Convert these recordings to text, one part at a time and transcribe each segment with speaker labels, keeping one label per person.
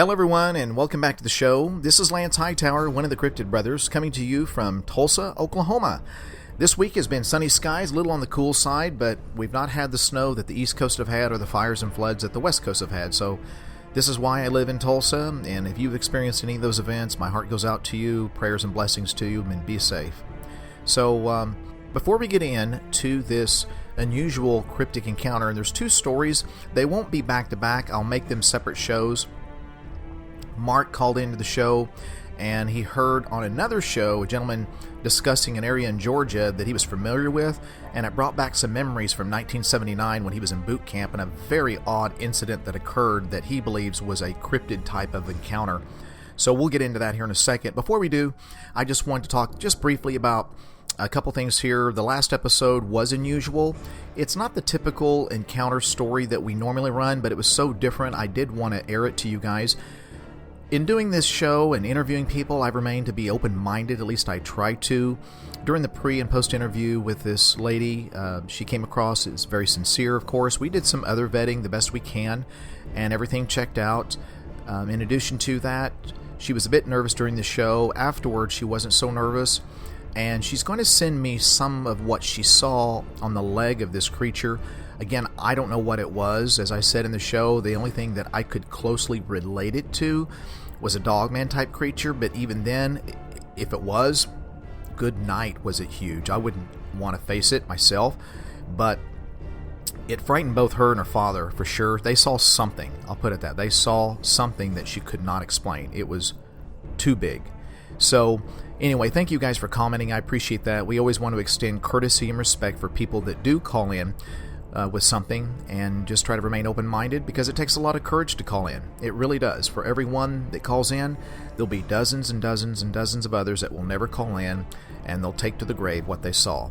Speaker 1: Hello everyone and welcome back to the show. This is Lance Hightower, one of the Cryptid brothers, coming to you from Tulsa, Oklahoma. This week has been sunny skies, a little on the cool side, but we've not had the snow that the East Coast have had or the fires and floods that the West Coast have had. So this is why I live in Tulsa, and if you've experienced any of those events, my heart goes out to you, prayers and blessings to you, and be safe. So before we get into this unusual cryptic encounter, and there's two stories, they won't be back to back, I'll make them separate shows. Mark called into the show and he heard on another show a gentleman discussing an area in Georgia that he was familiar with, and it brought back some memories from 1979 when he was in boot camp and a very odd incident that occurred that he believes was a cryptid type of encounter. So we'll get into that here in a second. Before we do, I just wanted to talk just briefly about a couple things here. The last episode was unusual. It's not the typical encounter story that we normally run, but it was so different I did want to air it to you guys. In doing this show and interviewing people, I've remained to be open-minded, at least I try to. During the pre- and post-interview with this lady, she came across as very sincere, of course. We did some other vetting the best we can, and everything checked out. In addition to that, she was a bit nervous during the show. Afterwards, she wasn't so nervous, and she's going to send me some of what she saw on the leg of this creature. Again, I don't know what it was. As I said in the show, the only thing that I could closely relate it to was a dogman type creature, but even then, if it was, good night was it huge. I wouldn't want to face it myself, but it frightened both her and her father for sure. They saw something, I'll put it that. They saw something that she could not explain. It was too big. So anyway, thank you guys for commenting. I appreciate that. We always want to extend courtesy and respect for people that do call in with something, and just try to remain open-minded, because it takes a lot of courage to call in. It really does. For everyone that calls in, there'll be dozens and dozens and dozens of others that will never call in, and they'll take to the grave what they saw.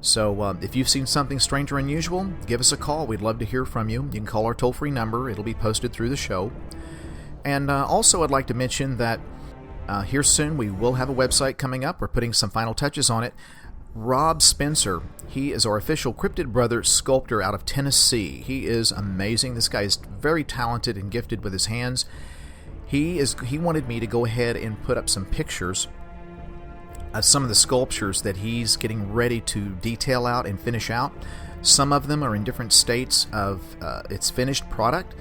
Speaker 1: So if you've seen something strange or unusual, give us a call. We'd love to hear from you. You can call our toll-free number. It'll be posted through the show. And also I'd like to mention that here soon we will have a website coming up. We're putting some final touches on it. Rob Spencer, he is our official Cryptid Brother sculptor out of Tennessee. He is amazing. This guy is very talented and gifted with his hands. He wanted me to go ahead and put up some pictures of some of the sculptures that he's getting ready to detail out and finish out. Some of them are in different states of its finished product.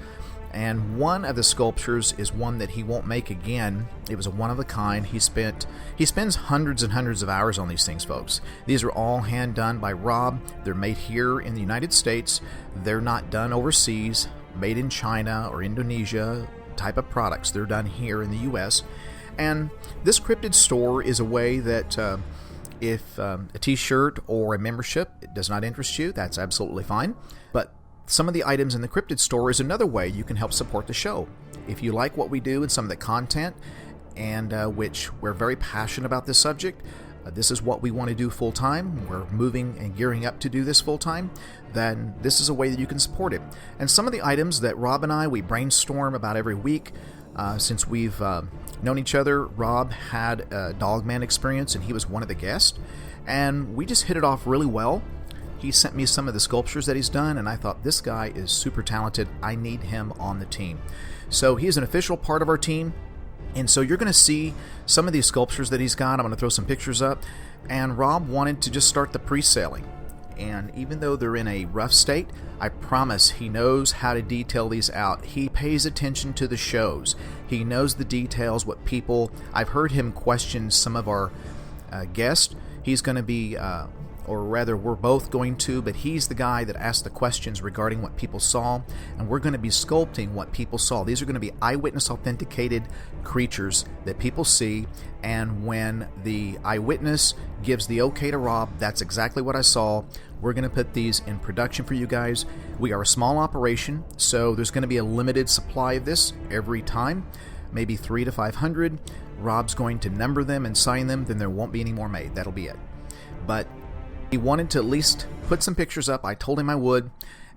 Speaker 1: And one of the sculptures is one that he won't make again. It was a one-of-a-kind. He spends hundreds and hundreds of hours on these things, folks. These are all hand-done by Rob. They're made here in the United States. They're not done overseas, made in China or Indonesia type of products. They're done here in the U.S. And this Cryptid store is a way that if a t-shirt or a membership does not interest you, that's absolutely fine. But some of the items in the Cryptid store is another way you can help support the show. If you like what we do and some of the content, and which we're very passionate about this subject, this is what we want to do full time, we're moving and gearing up to do this full time, then this is a way that you can support it. And some of the items that Rob and I, we brainstorm about every week. Since we've known each other, Rob had a dogman experience and he was one of the guests, and we just hit it off really well. He sent me some of the sculptures that he's done, and I thought, this guy is super talented. I need him on the team. So he's an official part of our team, and so you're going to see some of these sculptures that he's got. I'm going to throw some pictures up, and Rob wanted to just start the pre-selling. And even though they're in a rough state, I promise he knows how to detail these out. He pays attention to the shows. He knows the details, what people... I've heard him question some of our guests. He's going to be... or rather, we're both going to, but he's the guy that asked the questions regarding what people saw, and we're going to be sculpting what people saw. These are going to be eyewitness authenticated creatures that people see, and when the eyewitness gives the okay to Rob, that's exactly what I saw. We're going to put these in production for you guys. We are a small operation, so there's going to be a limited supply of this every time, maybe 300 to 500. Rob's going to number them and sign them, then there won't be any more made. That'll be it. But he wanted to at least put some pictures up. I told him I would,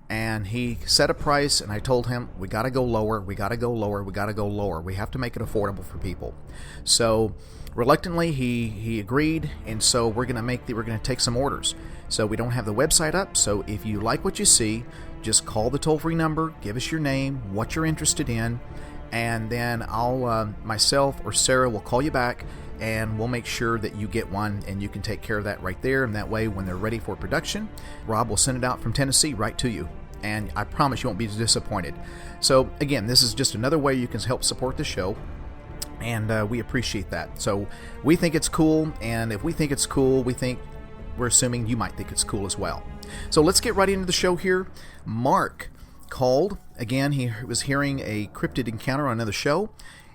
Speaker 1: and he set a price, and I told him, we got to go lower, we got to go lower, we got to go lower. We have to make it affordable for people. So reluctantly, he agreed, and so we're going to take some orders. So we don't have the website up, so if you like what you see, just call the toll-free number, give us your name, what you're interested in, and then I'll myself or Sarah will call you back, and we'll make sure that you get one, and you can take care of that right there. And that way, when they're ready for production, Rob will send it out from Tennessee right to you, and I promise you won't be disappointed. So again, this is just another way you can help support the show, and we appreciate that. So we think it's cool, and if we think it's cool, we're assuming you might think it's cool as well. So let's get right into the show here. Mark called. Again, he was hearing a cryptid encounter on another show.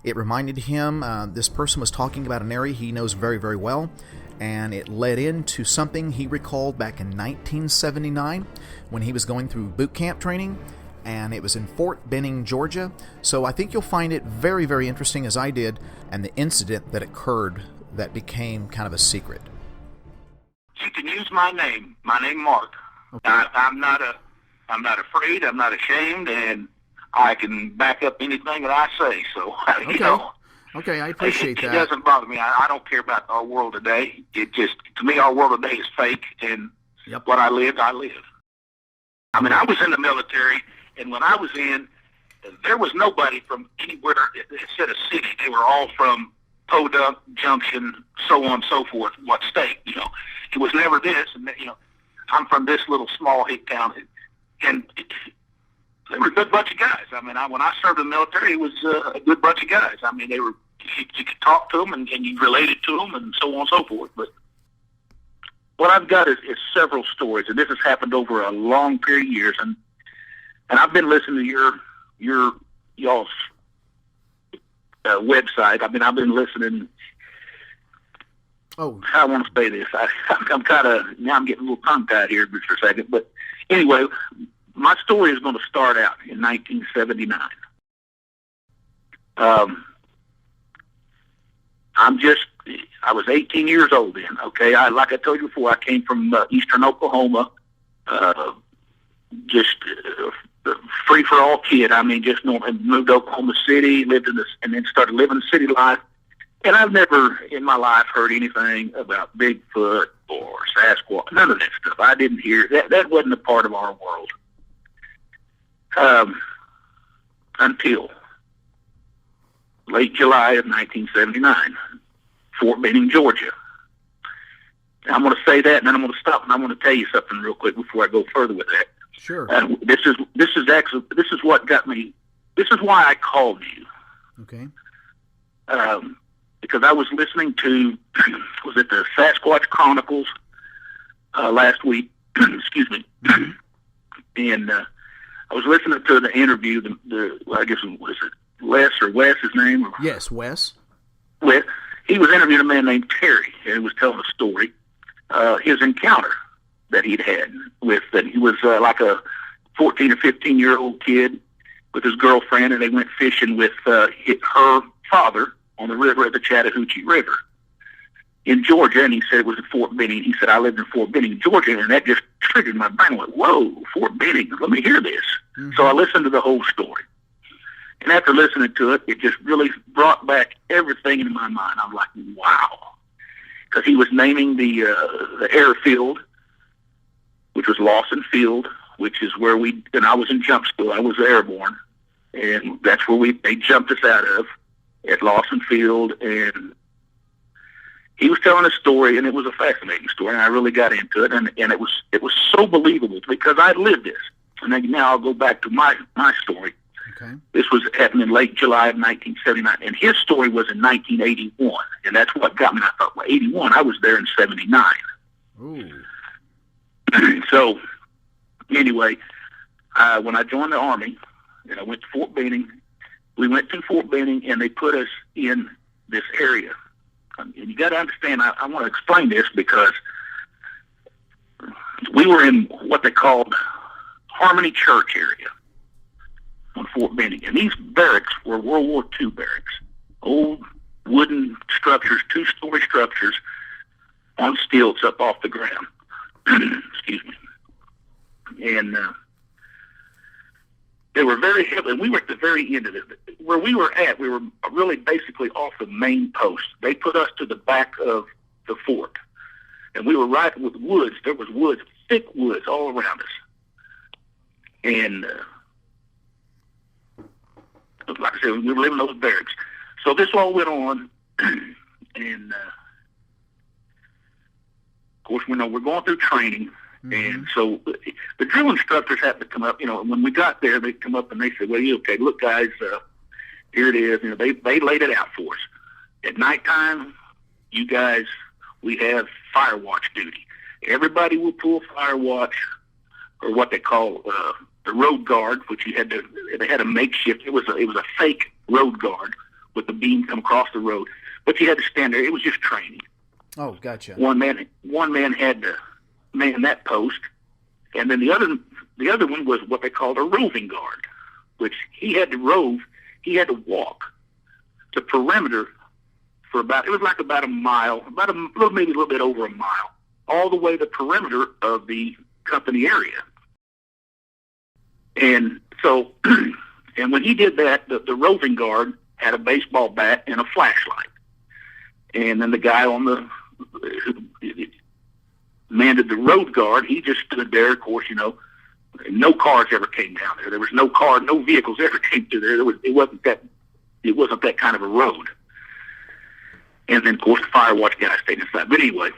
Speaker 1: It reminded him, this person was talking about an area he knows very, very well, and it led into something he recalled back in 1979 when he was going through boot camp training, and it was in Fort Benning, Georgia. So I think you'll find it very, very interesting, as I did, and the incident that occurred that became kind of a secret.
Speaker 2: You can use my name Mark. Okay. I'm not afraid, I'm not ashamed, and I can back up anything that I say. So,
Speaker 1: okay.
Speaker 2: You know,
Speaker 1: okay, I appreciate that.
Speaker 2: It doesn't bother me. I don't care about our world today. It just, to me, our world today is fake, and what I lived, I lived. I mean, I was in the military, and when I was in, there was nobody from anywhere that said a city. They were all from Podunk, Junction, so on and so forth, what state, you know. It was never this, and, you know, I'm from this little small hick town, and they were a good bunch of guys. I mean, when I served in the military, it was a good bunch of guys. I mean, they were, you could talk to them, and you related to them, and so on and so forth. But what I've got is several stories, and this has happened over a long period of years, and I've been listening to y'all's website. I mean, I've been listening.
Speaker 1: Oh,
Speaker 2: I want to say this. I'm kind of, now I'm getting a little tongue-tied here just for a second. But anyway, my story is going to start out in 1979. I was 18 years old then, okay? Like I told you before, I came from eastern Oklahoma, just free-for-all kid. I mean, just moved to Oklahoma City, lived in this, and then started living city life. And I've never in my life heard anything about Bigfoot or Sasquatch, none of that stuff. I didn't hear that. That wasn't a part of our world. Until late July of 1979, Fort Benning, Georgia. Now, I'm going to say that, and then I'm going to stop, and I'm going to tell you something real quick before I go further with that.
Speaker 1: Sure.
Speaker 2: This is what got me. This is why I called you.
Speaker 1: Okay.
Speaker 2: Because I was listening to, was it the Sasquatch Chronicles last week? Excuse me. Mm-hmm. And I was listening to the interview. I guess was it Les or Wes? His name? Or,
Speaker 1: yes, Wes.
Speaker 2: Wes. He was interviewing a man named Terry, and he was telling a story, his encounter that he'd had with that. He was like a 14 or 15-year-old kid with his girlfriend, and they went fishing with her father on the river at the Chattahoochee River in Georgia, and he said it was at Fort Benning. He said, I lived in Fort Benning, Georgia, and that just triggered my brain. I went, whoa, Fort Benning, let me hear this. Mm-hmm. So I listened to the whole story. And after listening to it, it just really brought back everything into my mind. I'm like, wow. Because he was naming the airfield, which was Lawson Field, which is where and I was in jump school. I was airborne, and that's where they jumped us out of, at Lawson Field. And he was telling a story, and it was a fascinating story, and I really got into it, and it was so believable because I lived this. And then now I'll go back to my story.
Speaker 1: Okay.
Speaker 2: This was happening in late July of 1979, and his story was in 1981, and that's what got me. I thought, well, 81, I was there in 79.
Speaker 1: Ooh.
Speaker 2: So, anyway, when I joined the Army, and I went to Fort Benning, we went to Fort Benning, and they put us in this area. And you got to understand, I want to explain this because we were in what they called Harmony Church area on Fort Benning. And these barracks were World War II barracks. Old wooden structures, two-story structures on stilts up off the ground. Excuse me. And they were very heavy. And we were at the very end of it. Where we were at, we were really basically off the main post. They put us to the back of the fort. And we were right with woods. There was woods, thick woods all around us. And like I said, we were living in those barracks. So this all went on, and of course, we're going through training, and so the drill instructors have to come up. When we got there, they come up and they said, "Well, okay, look, guys, here it is." They laid it out for us. At nighttime, you guys, we have fire watch duty. Everybody will pull fire watch, or what they call the road guard, which they had a makeshift. It was a fake road guard with the beam come across the road, but you had to stand there. It was just training.
Speaker 1: Oh, gotcha.
Speaker 2: One man had to man that post, and then the other one was what they called a roving guard, which he had to rove. He had to walk the perimeter for about a mile, maybe a little bit over a mile, all the way the perimeter of the company area. And so, and when he did that, the roving guard had a baseball bat and a flashlight. And then the guy who manned the road guard, he just stood there. Of course, no cars ever came down there. There was no vehicles ever came through there. It wasn't that kind of a road. And then, of course, the fire watch guy stayed inside. But anyway,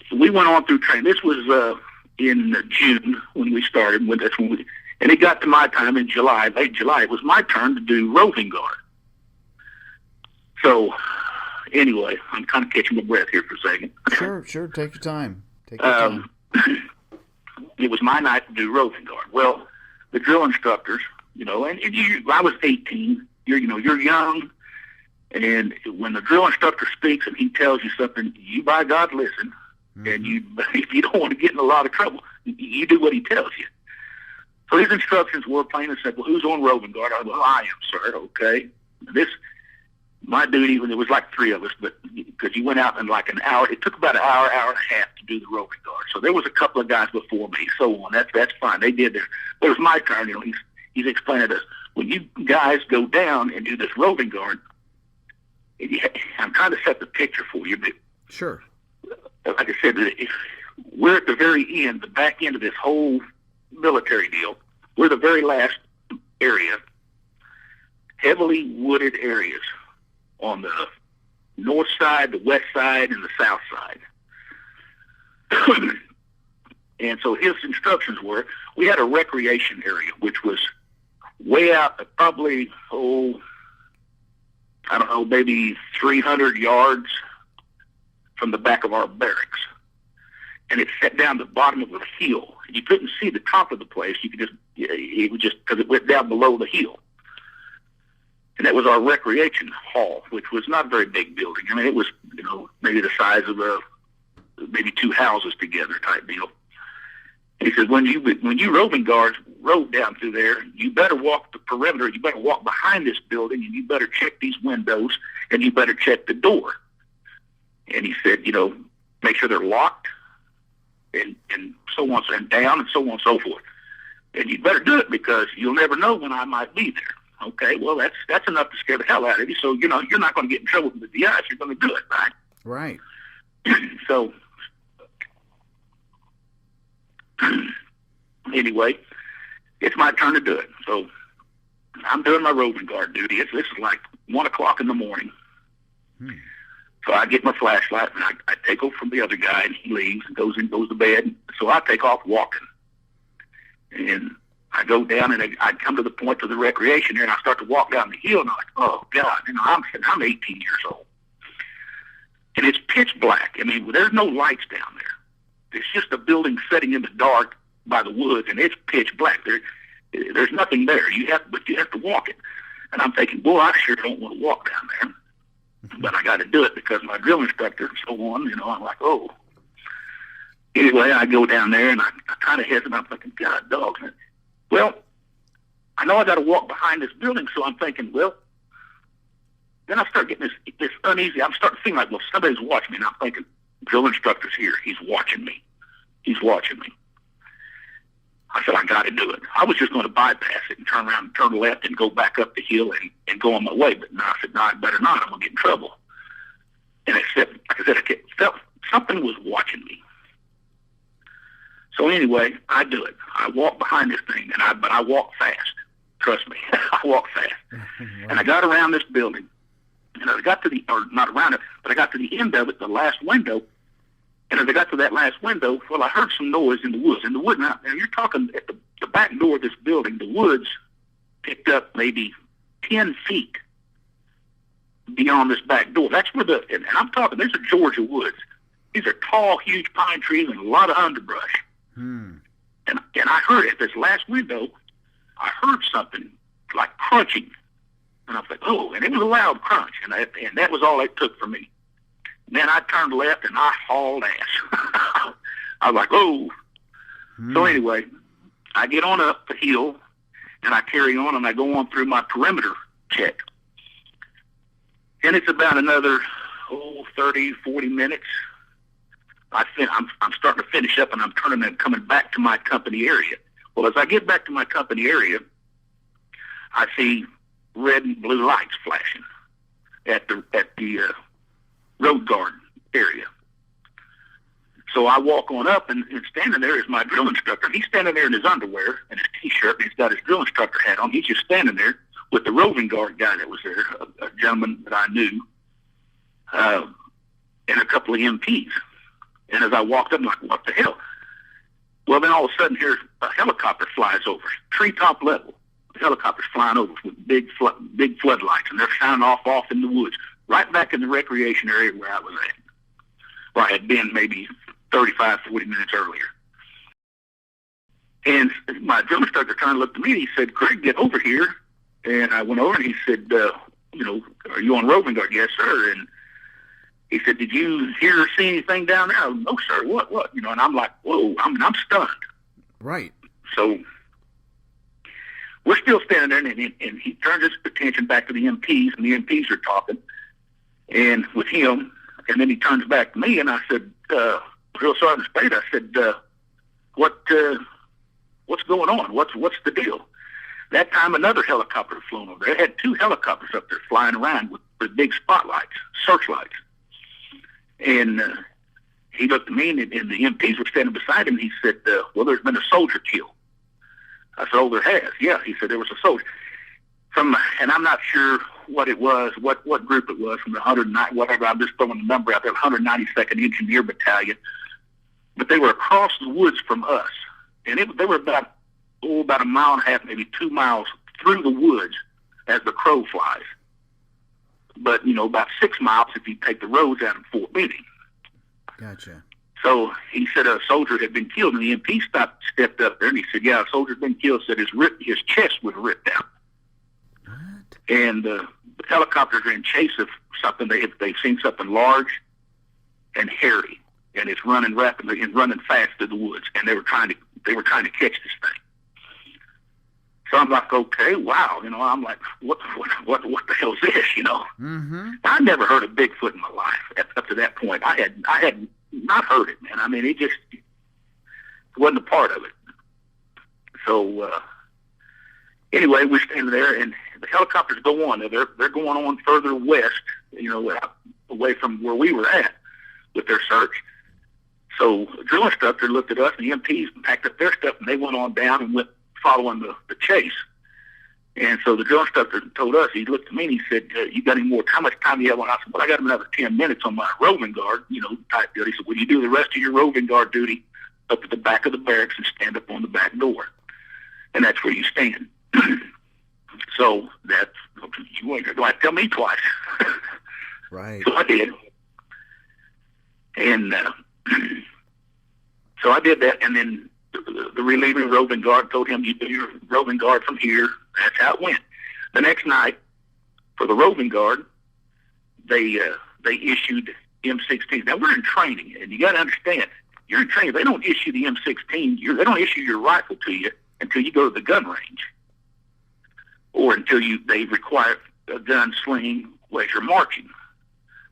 Speaker 2: so we went on through training. This was in June when we started. And it got to my time in July, late July. It was my turn to do roving guard. So, anyway, I'm kind of catching my breath here for a second.
Speaker 1: Sure. Take your time.
Speaker 2: It was my night to do roving guard. Well, the drill instructors, I was 18. You're young, and when the drill instructor speaks and he tells you something, you by God listen. And if you don't want to get in a lot of trouble, you do what he tells you. So his instructions were plain and simple. Who's on roving guard? I am, sir. Okay. My duty, it was like three of us, but because you went out in like an hour, it took about an hour and a half to do the roving guard. So there was a couple of guys before me, so on. That's fine. They did their, but it was my turn. He's explaining to us, when you guys go down and do this roving guard, I'm trying to set the picture for you, but
Speaker 1: sure.
Speaker 2: Like I said, we're at the very end, the back end of this whole military deal. We're the very last area, heavily wooded areas on the north side, the west side, and the south side. And so his instructions were, we had a recreation area, which was way out, probably, maybe 300 yards from the back of our barracks. And it set down the bottom of a hill. You couldn't see the top of the place. It was just because it went down below the hill. And that was our recreation hall, which was not a very big building. I mean, it was, maybe the size of maybe two houses together type deal. And he says, when you roving guards rode down through there, you better walk the perimeter, you better walk behind this building, and you better check these windows, and you better check the door. And he said, make sure they're locked, and so on, and down, and so on and so forth. And you better do it because you'll never know when I might be there. Okay, well, that's enough to scare the hell out of you. So, you're not going to get in trouble with the DI. You're going to do it, right?
Speaker 1: Right.
Speaker 2: So, anyway, it's my turn to do it. So, I'm doing my roving guard duty. This is like 1 o'clock in the morning. So I get my flashlight, and I take over from the other guy, and he leaves and goes to bed. So I take off walking. And I go down, and I come to the point of the recreation here, and I start to walk down the hill, and I'm like, oh, God, I'm 18 years old. And it's pitch black. I mean, there's no lights down there. It's just a building sitting in the dark by the woods, and it's pitch black. There's nothing there. But you have to walk it. And I'm thinking, boy, I sure don't want to walk down there. But I got to do it because my drill instructor and so on, I'm like, oh. Anyway, I go down there, and I kind of hesitate. I'm thinking, God, dogs. Well, I know I got to walk behind this building, so I'm thinking, well, then I start getting this uneasy. I'm starting to feel like, well, somebody's watching me, and I'm thinking, drill instructor's here. He's watching me. I said, I got to do it. I was just going to bypass it and turn around and turn left and go back up the hill and go on my way. But no, I said, no, I better not. I'm going to get in trouble. And like I said, I felt something was watching me. So anyway, I do it. I walk behind this thing, but I walk fast. trust me. I walk fast.
Speaker 1: Right.
Speaker 2: And I got around this building. And I got to not around it, but I got to the end of it, the last window. And as I got to that last window, well, I heard some noise in the woods. In the woods, now you're talking at the back door of this building, the woods picked up maybe 10 feet beyond this back door. That's where and I'm talking, these are Georgia woods. These are tall, huge pine trees and a lot of underbrush. And I heard at this last window, I heard something like crunching. And I was like, oh, and it was a loud crunch. And that was all it took for me. And then I turned left and I hauled ass. I was like, oh. So anyway, I get on up the hill and I carry on and I go on through my perimeter check. And it's about another, 30, 40 minutes. I'm starting to finish up and I'm turning and coming back to my company area. Well, as I get back to my company area, I see red and blue lights flashing at the road guard area. So I walk on up and standing there is my drill instructor. He's standing there in his underwear and his T-shirt and he's got his drill instructor hat on. He's just standing there with the roving guard guy that was there, a gentleman that I knew, and a couple of MPs. And as I walked up, I'm like, what the hell? Well, then all of a sudden, here a helicopter flies over, treetop level. The helicopter's flying over with big floodlights, and they're shining off in the woods, right back in the recreation area where I was at, where I had been maybe 35, 40 minutes earlier. And my drill instructor turned and looked at me, and he said, Craig, get over here. And I went over, and he said, are you on roving guard? Yes, sir. And he said, did you hear or see anything down there? I, no, sir. What? And I'm like, whoa, I'm stunned.
Speaker 1: Right.
Speaker 2: So we're still standing there, and he turns his attention back to the MPs, and the MPs are talking, and with him, and then he turns back to me, and I said, Drill Sergeant Spade, I said, what's going on? What's the deal? That time, another helicopter had flown over there. It had two helicopters up there flying around with big spotlights, searchlights. And he looked at me, and the MPs were standing beside him, and he said, well, there's been a soldier killed. I said, oh, there has. Yeah, he said there was a soldier. And I'm not sure what it was, what group it was from the 109, whatever, I'm just throwing the number out there, 192nd Engineer Battalion. But they were across the woods from us. And they were about a mile and a half, maybe 2 miles through the woods as the crow flies. But, about 6 miles if you take the roads out of Fort Benning.
Speaker 1: Gotcha.
Speaker 2: So he said a soldier had been killed, and the MP stepped up there, and he said, yeah, a soldier's been killed, said his chest was ripped out.
Speaker 1: What?
Speaker 2: And the helicopters are in chase of something. They've seen something large and hairy, and it's running rapidly and running fast through the woods, and they were trying to catch this thing. So I'm like, okay, wow, I'm like, what the hell is this,
Speaker 1: Mm-hmm.
Speaker 2: I never heard of Bigfoot in my life up to that point. I had not heard it, man. I mean, it just wasn't a part of it. So anyway, we're standing there, and the helicopters go on. They're going on further west, away from where we were at with their search. So the drill instructor looked at us, and the MPs packed up their stuff, and they went on down and went following the chase. And so the drill instructor told us, he looked at me and he said, you got any more? How much time do you have on? I said, well, I got another 10 minutes on my roving guard, type deal. He said, well, you do the rest of your roving guard duty up at the back of the barracks and stand up on the back door. And that's where you stand. So that's, you ain't going to tell me twice.
Speaker 1: Right.
Speaker 2: So I did. And so I did that, and then the relieving roving guard told him, you do your roving guard from here. That's how it went. The next night, for the roving guard, they issued M16. Now, we're in training, and you got to understand, you're in training. They don't issue the M16. They don't issue your rifle to you until you go to the gun range, or until they require a gun sling as you're marching.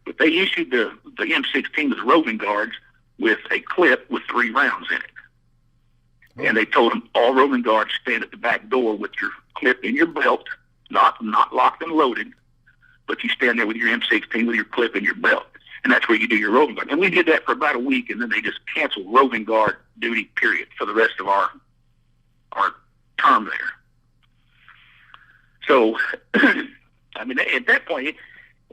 Speaker 2: But they issued the M16 to the roving guards with a clip with 3 rounds in it. And they told them, all roving guards stand at the back door with your clip in your belt, not locked and loaded, but you stand there with your M16 with your clip in your belt. And that's where you do your roving guard. And we did that for about a week, and then they just canceled roving guard duty, period, for the rest of our term there. So, I mean, at that point,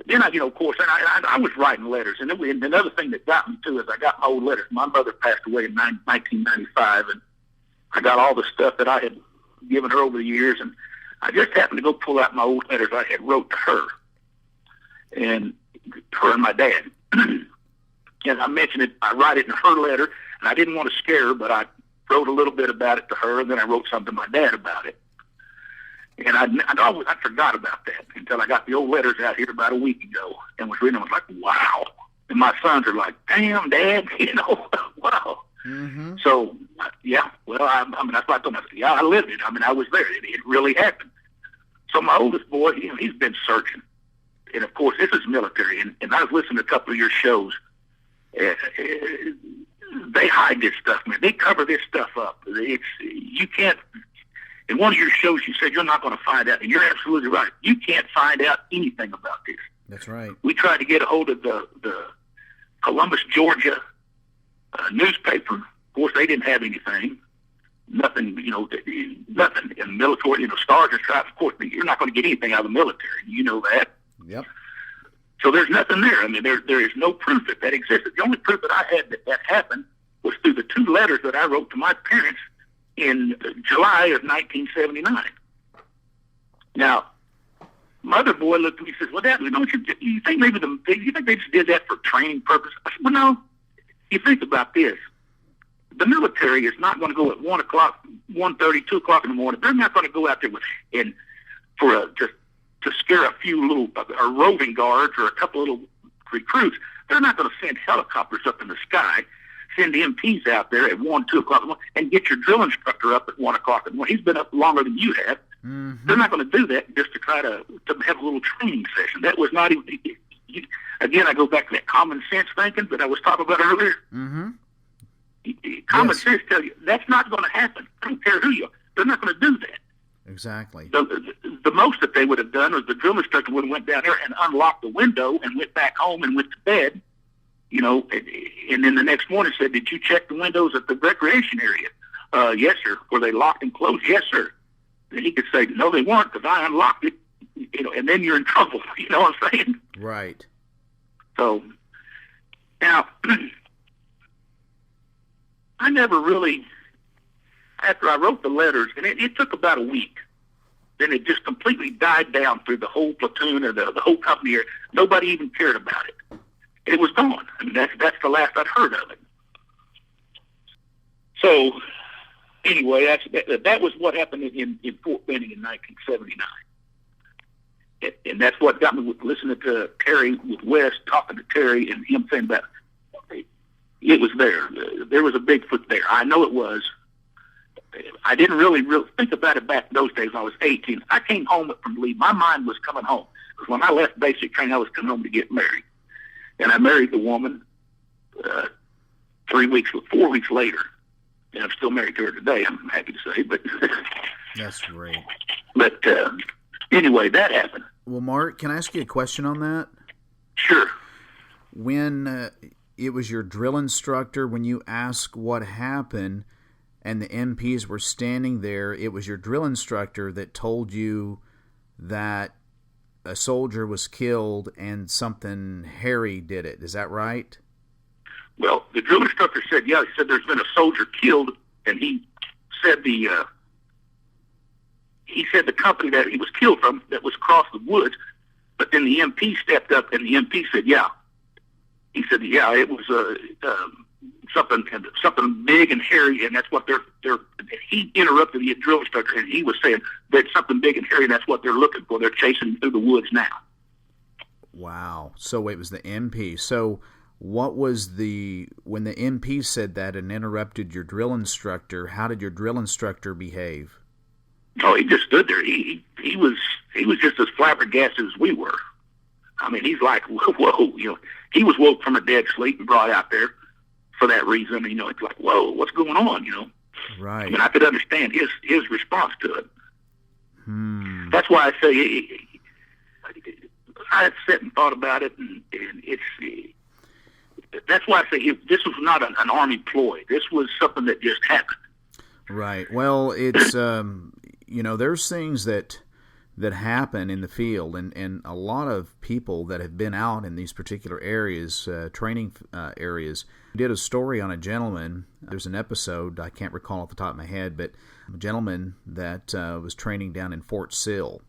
Speaker 2: then of course, and I was writing letters. And another thing that got me, too, is I got my old letters. My mother passed away in 1995, and I got all the stuff that I had given her over the years, and I just happened to go pull out my old letters I had wrote to her, and my dad. And I mentioned it, I write it in her letter, and I didn't want to scare her, but I wrote a little bit about it to her, and then I wrote something to my dad about it. And I forgot about that until I got the old letters out here about a week ago and was reading them. I was like, wow. And my sons are like, damn, Dad, wow.
Speaker 1: Mm-hmm.
Speaker 2: So, yeah, well, I mean, that's why I told myself, yeah, I lived it. I mean, I was there. It really happened. So my oldest boy, he's been searching. And, of course, this is military. And I was listening to a couple of your shows. They hide this stuff, man. They cover this stuff up. You can't. In one of your shows, you said you're not going to find out, and you're absolutely right. You can't find out anything about this.
Speaker 1: That's right.
Speaker 2: We tried to get a hold of the Columbus, Georgia newspaper. Of course, they didn't have anything. Nothing, nothing. In the military, stars and stripes, of course, you're not going to get anything out of the military. You know that.
Speaker 1: Yep.
Speaker 2: So there's nothing there. I mean, there is no proof that existed. The only proof that I had that happened was through the 2 letters that I wrote to my parents in July of 1979. Now, mother boy looked at me and says, well, Dad, don't you think maybe you think they just did that for training purposes? I said, well, no. You think about this. The military is not going to go at 1 o'clock, 1:30, 2 o'clock in the morning. They're not going to go out there to scare a few little roving guards or a couple little recruits. They're not going to send helicopters up in the sky, send MPs out there at 1, 2 o'clock in the morning, and get your drill instructor up at 1 o'clock in the morning. He's been up longer than you have.
Speaker 1: Mm-hmm.
Speaker 2: They're not going to do that just to try to have a little training session. That was not even. Again, I go back to that common sense thinking that I was talking about earlier.
Speaker 1: Mm-hmm.
Speaker 2: Common sense tells you that's not going to happen. I don't care who you are. They're not going to do that.
Speaker 1: Exactly.
Speaker 2: The most that they would have done was the drill instructor would have went down there and unlocked the window and went back home and went to bed, and then the next morning said, did you check the windows at the recreation area? Yes, sir. Were they locked and closed? Yes, sir. Then he could say, no, they weren't because I unlocked it, and then you're in trouble. You know what I'm saying?
Speaker 1: Right.
Speaker 2: So, now, I never really, after I wrote the letters, and it took about a week, then it just completely died down through the whole platoon or the whole company. Nobody even cared about it. It was gone. I mean, that's the last I'd heard of it. So, anyway, that was what happened in Fort Benning in 1979. And that's what got me with listening to Terry with Wes, talking to Terry, and him saying that it was there. There was a Bigfoot there. I know it was. I didn't really think about it back in those days when I was 18. I came home from leave. My mind was coming home. Because when I left basic training, I was coming home to get married. And I married the woman 4 weeks later. And I'm still married to her today, I'm happy to say. But
Speaker 1: that's great.
Speaker 2: But anyway, that happened.
Speaker 1: Well, Mark, can I ask you a question on that?
Speaker 2: Sure.
Speaker 1: When it was your drill instructor, when you asked what happened and the MPs were standing there, it was your drill instructor that told you that a soldier was killed and something hairy did it. Is that right?
Speaker 2: Well, the drill instructor said, yeah, he said there's been a soldier killed, and he said the company that he was killed from that was across the woods, but then the MP stepped up, and the MP said, yeah. He said, yeah, it was something big and hairy, and that's what they're. He interrupted the drill instructor, and he was saying that something big and hairy, and that's what they're looking for. They're chasing through the woods now.
Speaker 1: Wow. So it was the MP. So what was when the MP said that and interrupted your drill instructor, how did your drill instructor behave?
Speaker 2: Oh, he just stood there. He was just as flabbergasted as we were. I mean, he's like, whoa, he was woke from a dead sleep and brought out there for that reason. It's like, whoa, what's going on?
Speaker 1: Right.
Speaker 2: I mean, I could understand his response to it. That's why I say I sat and thought about it, and that's why I say this was not an Army ploy. This was something that just happened.
Speaker 1: Right. Well, it's there's things that that happen in the field, and a lot of people that have been out in these particular areas, training areas. We did a story on a gentleman. There's an episode, I can't recall off the top of my head, but a gentleman that was training down in Fort Sill.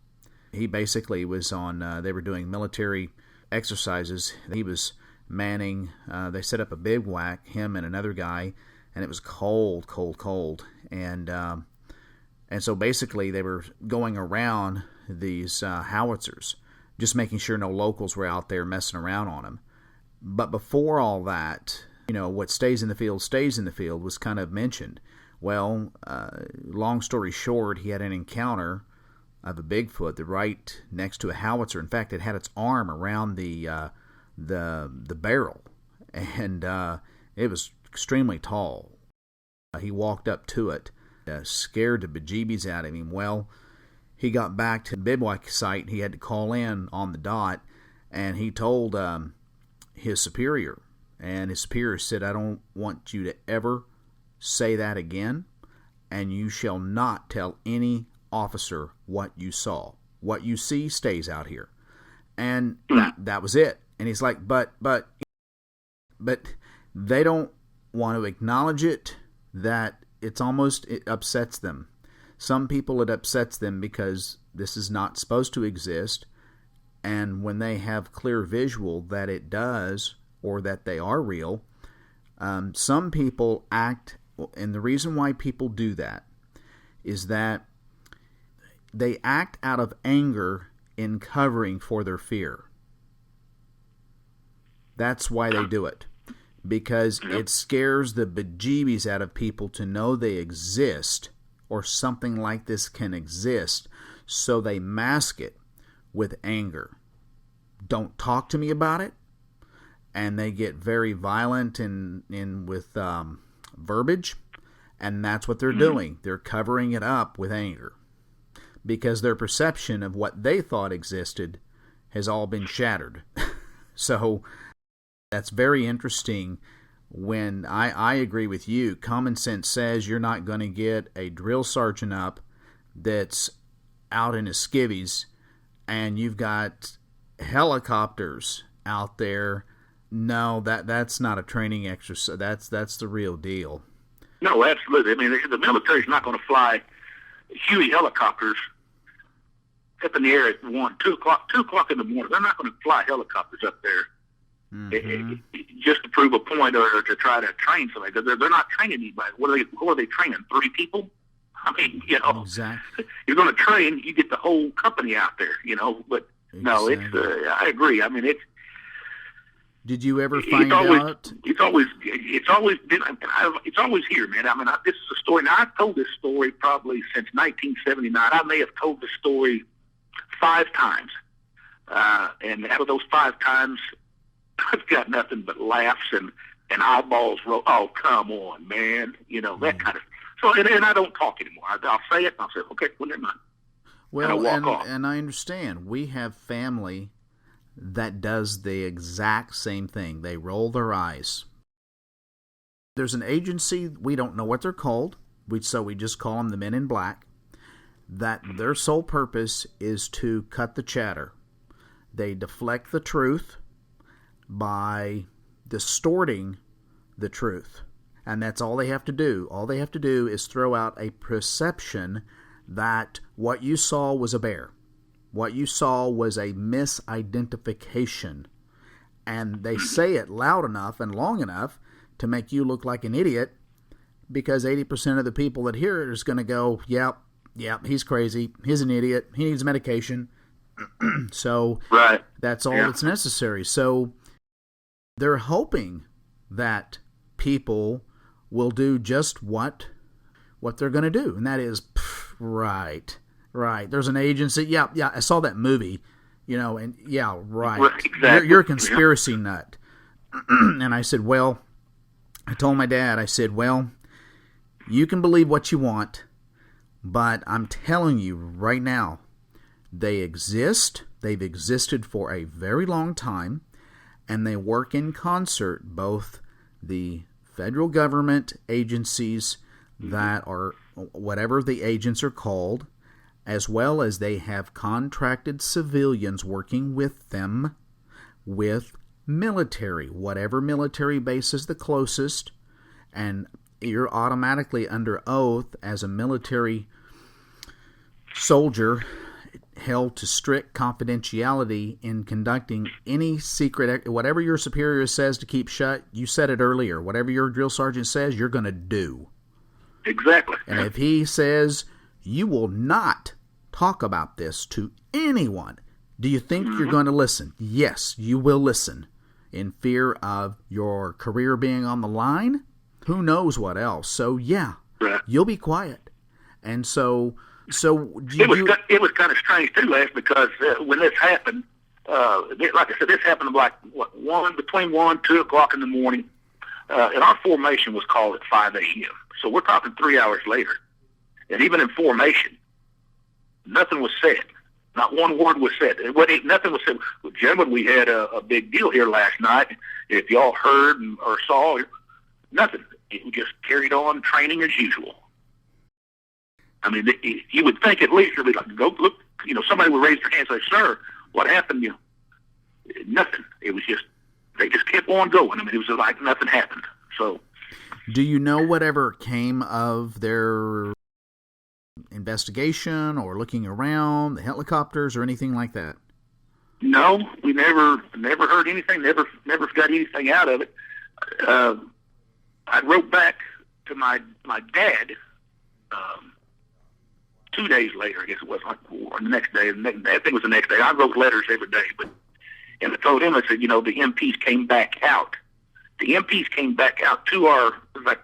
Speaker 1: He basically was on, they were doing military exercises. He was manning, they set up a bivouac, him and another guy, and it was cold. And so basically they were going around these howitzers, just making sure no locals were out there messing around on them. But before all that, what stays in the field was kind of mentioned. Well, long story short, he had an encounter of a Bigfoot that right next to a howitzer. In fact, it had its arm around the barrel, and it was extremely tall. He walked up to it, scared the bejeebies out of him. Well, he got back to the bivouac site. He had to call in on the dot, and he told his superior. And his superior said, I don't want you to ever say that again, and you shall not tell any officer what you saw. What you see stays out here. And that was it. And he's like, but they don't want to acknowledge it, that it upsets them. Some people, it upsets them because this is not supposed to exist, and when they have clear visual that it does or that they are real, some people act, and the reason why people do that is that they act out of anger in covering for their fear. That's why they do it. Because it scares the bejeebies out of people to know they exist, or something like this can exist, so they mask it with anger. Don't talk to me about it, and they get very violent in with verbiage, and that's what they're doing. They're covering it up with anger, because their perception of what they thought existed has all been shattered. So that's very interesting. When I agree with you, common sense says you're not going to get a drill sergeant up that's out in his skivvies, and you've got helicopters out there. No, that's not a training exercise. That's the real deal.
Speaker 2: No, absolutely. I mean, the military's not going to fly Huey helicopters up in the air at 2 o'clock in the morning. They're not going to fly helicopters up there. Mm-hmm. Just to prove a point or to try to train somebody. They're not training anybody. What are they training? 3 people? I mean,
Speaker 1: exactly.
Speaker 2: You're going to train, you get the whole company out there, But no,
Speaker 1: exactly.
Speaker 2: I agree. I mean,
Speaker 1: Did you ever find out?
Speaker 2: It's always here, man. I mean, this is a story. Now, I've told this story probably since 1979. I may have told this story 5 times. And out of those 5 times, I've got nothing but laughs and eyeballs roll. Oh, come on, man. That kind of. So, and I don't talk anymore. I'll say it, and I'll say, okay, well, never mind.
Speaker 1: Well,
Speaker 2: and walk off.
Speaker 1: And I understand. We have family that does the exact same thing. They roll their eyes. There's an agency, we don't know what they're called, so we just call them the Men in Black, that their sole purpose is to cut the chatter. They deflect the truth by distorting the truth. And that's all they have to do. All they have to do is throw out a perception that what you saw was a bear. What you saw was a misidentification. And they say it loud enough and long enough to make you look like an idiot, because 80% of the people that hear it is going to go, yep, he's crazy. He's an idiot. He needs medication. So
Speaker 2: right.
Speaker 1: That's all that's necessary. So they're hoping that people will do just what they're going to do. And that is, right. There's an agency. Yeah, I saw that movie, and yeah, right.
Speaker 2: Exactly.
Speaker 1: You're a conspiracy nut. And I said, well, I told my dad, I said, well, you can believe what you want, but I'm telling you right now, they exist. They've existed for a very long time, and they work in concert, both the federal government agencies that are whatever the agents are called, as well as they have contracted civilians working with them with military, whatever military base is the closest, and you're automatically under oath as a military soldier held to strict confidentiality in conducting any secret, whatever your superior says to keep shut. You said it earlier, whatever your drill sergeant says, you're going to do.
Speaker 2: Exactly.
Speaker 1: And if he says you will not talk about this to anyone, do you think you're going to listen? Yes, you will listen. In fear of your career being on the line? Who knows what else? So, yeah,
Speaker 2: right.
Speaker 1: You'll be quiet. And so
Speaker 2: it was kind of strange too, Les, because when this happened, like I said, this happened like between 1 and 2 o'clock in the morning, and our formation was called at 5 a.m. So we're talking 3 hours later, and even in formation, nothing was said. Not one word was said. Nothing was said. Well, gentlemen, we had a big deal here last night. If y'all heard or saw, nothing. It just carried on training as usual. I mean, you would think at least you'd be like, go look. Somebody would raise their hand and say, "Sir, what happened?" Nothing. It was just they just kept on going. I mean, it was like nothing happened. So,
Speaker 1: do you know whatever came of their investigation or looking around, the helicopters or anything like that?
Speaker 2: No, we never heard anything. Never got anything out of it. I wrote back to my dad. 2 days later, I guess it was, or the next day. I think it was the next day. I wrote letters every day, and I told him, I said, the MPs came back out. The MPs came back out to I think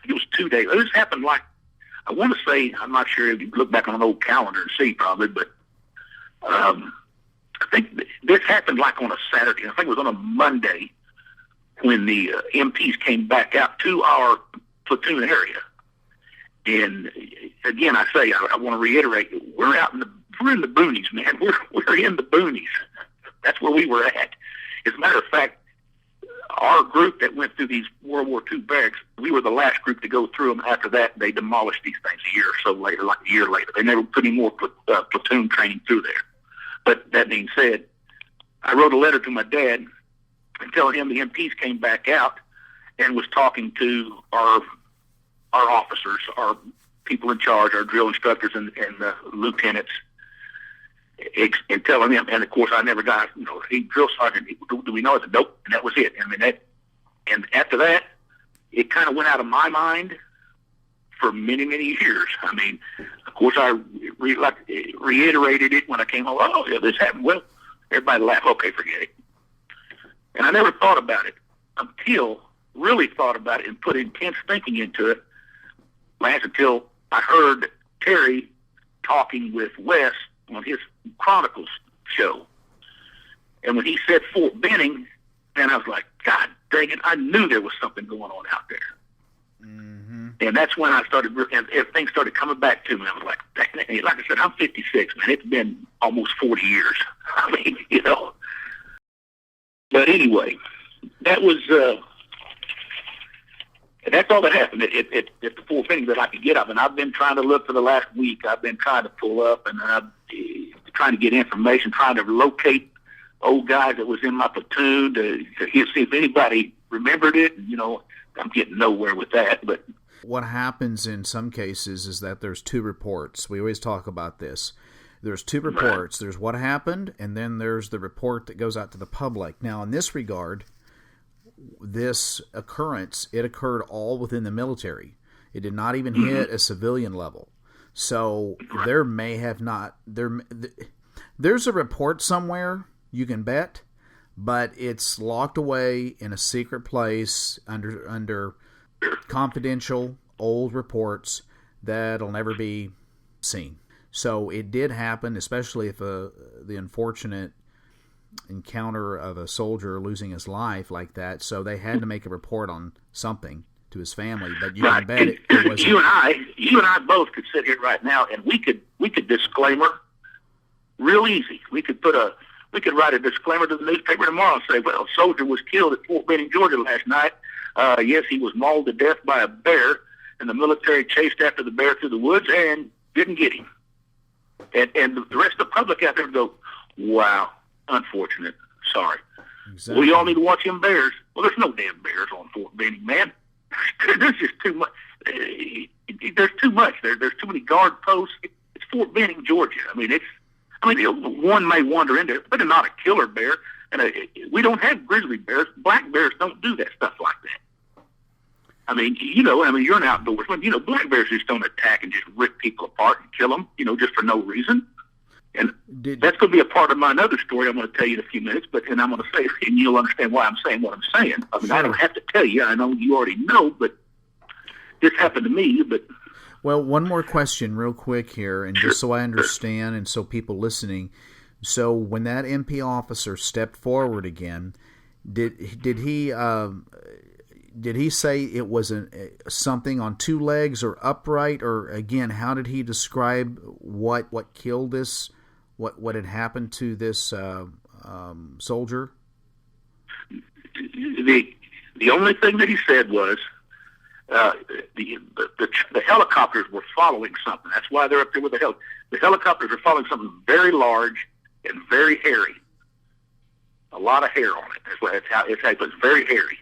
Speaker 2: it was 2 days. This happened I want to say, I'm not sure if you look back on an old calendar and see probably, but I think this happened on a Saturday. I think it was on a Monday when the MPs came back out to our platoon area. And again, I say, I want to reiterate, we're in the boonies, man. We're in the boonies. That's where we were at. As a matter of fact, our group that went through these World War II barracks, we were the last group to go through them. After that, they demolished these things a year or so later, like a year later. They never put any more platoon training through there. But that being said, I wrote a letter to my dad and telling him the MPs came back out and was talking to our officers, our people in charge, our drill instructors and lieutenants, and telling them. And of course, I never got, he drill sergeant, do we know? I said, nope. And that was it. I mean, and after that, it kind of went out of my mind for many, many years. I mean, of course, I reiterated it when I came home. Oh, yeah, this happened. Well, everybody laughed. Okay, forget it. And I never thought about it really thought about it and put intense thinking into it. Until I heard Terry talking with Wes on his Chronicles show. And when he said Fort Benning, then I was like, God dang it, I knew there was something going on out there. Mm-hmm. And that's when I started, and things started coming back to me. I was like, like I said, I'm 56, man. It's been almost 40 years. I mean, But anyway, that was, that's all that happened at the Fort Benning that I could get up. And I've been trying to look for the last week. I've been trying to pull up and trying to get information, trying to locate old guys that was in my platoon to see if anybody remembered it. I'm getting nowhere with that. But
Speaker 1: what happens in some cases is that there's two reports. We always talk about this. There's two reports. Right. There's what happened, and then there's the report that goes out to the public. Now, in this regard, this occurrence, it occurred all within the military. It did not even hit a civilian level. So there may have not there's a report somewhere, you can bet, but it's locked away in a secret place under confidential old reports that'll never be seen. So it did happen, especially if the unfortunate encounter of a soldier losing his life like that. So they had to make a report on something to his family. But you can bet it wasn't.
Speaker 2: You and I both could sit here right now, and we could disclaimer real easy. We could write a disclaimer to the newspaper tomorrow and say, well, a soldier was killed at Fort Benning, Georgia last night. Yes, he was mauled to death by a bear, and the military chased after the bear through the woods and didn't get him. And the rest of the public out there go, wow, unfortunate, sorry.
Speaker 1: Exactly.
Speaker 2: We all need to watch them bears. Well, there's no damn bears on Fort Benning, man. There's just too much. There's too much. There's too many guard posts. It's Fort Benning, Georgia. One may wander into it, but they're not a killer bear. And we don't have grizzly bears. Black bears don't do that stuff like that. You're an outdoorsman. Black bears just don't attack and just rip people apart and kill them, just for no reason. And that's going to be a part of my other story I'm going to tell you in a few minutes, and I'm going to say it, and you'll understand why I'm saying what I'm saying.
Speaker 1: Sure.
Speaker 2: I don't have to tell you. I know you already know, but this happened to me. But
Speaker 1: well, one more question real quick here, and just so I understand and so people listening. So when that MP officer stepped forward again, did he say it was something on two legs or upright, or again, how did he describe what killed this? What had happened to this soldier?
Speaker 2: The only thing that he said was the helicopters were following something. That's why they're up there with the helicopters are following something very large and very hairy. A lot of hair on it. It's very hairy.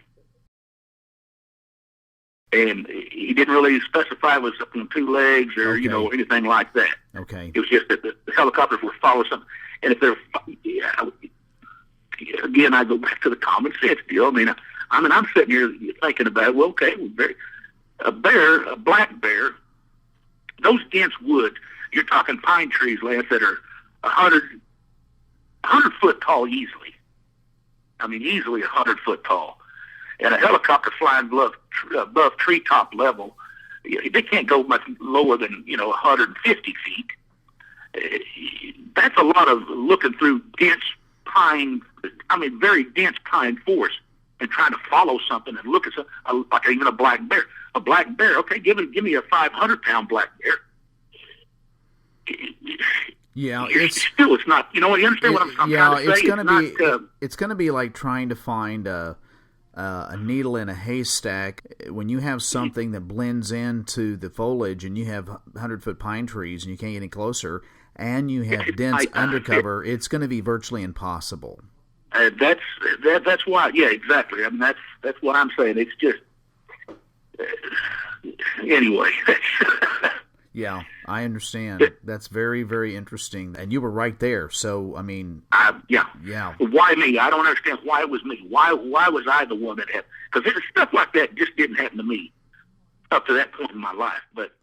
Speaker 2: And he didn't really specify it was up on two legs or, anything like that.
Speaker 1: Okay.
Speaker 2: It was just that the helicopters were following something. And if they're, again, I go back to the common sense deal. I'm sitting here thinking about, well, okay, a black bear, those dense woods, you're talking pine trees, Lance, that are 100 foot tall easily. Easily 100 foot tall. And a helicopter flying above treetop level, they can't go much lower than 150 feet. That's a lot of looking through dense pine. Very dense pine forest and trying to follow something and look at something like even a black bear. A black bear, okay, give me a 500-pound black bear.
Speaker 1: Yeah,
Speaker 2: it's not. You understand what I'm trying to say?
Speaker 1: It's going to be like trying to find a needle in a haystack when you have something that blends into the foliage and you have 100-foot pine trees and you can't get any closer and you have dense undercover. It's going to be virtually impossible.
Speaker 2: That's why. Yeah, exactly. That's what I'm saying. It's just anyway.
Speaker 1: Yeah, I understand. That's very, very interesting. And you were right there. So,
Speaker 2: yeah. Why me? I don't understand why it was me. Why was I the one that had? Because stuff like that just didn't happen to me up to that point in my life. But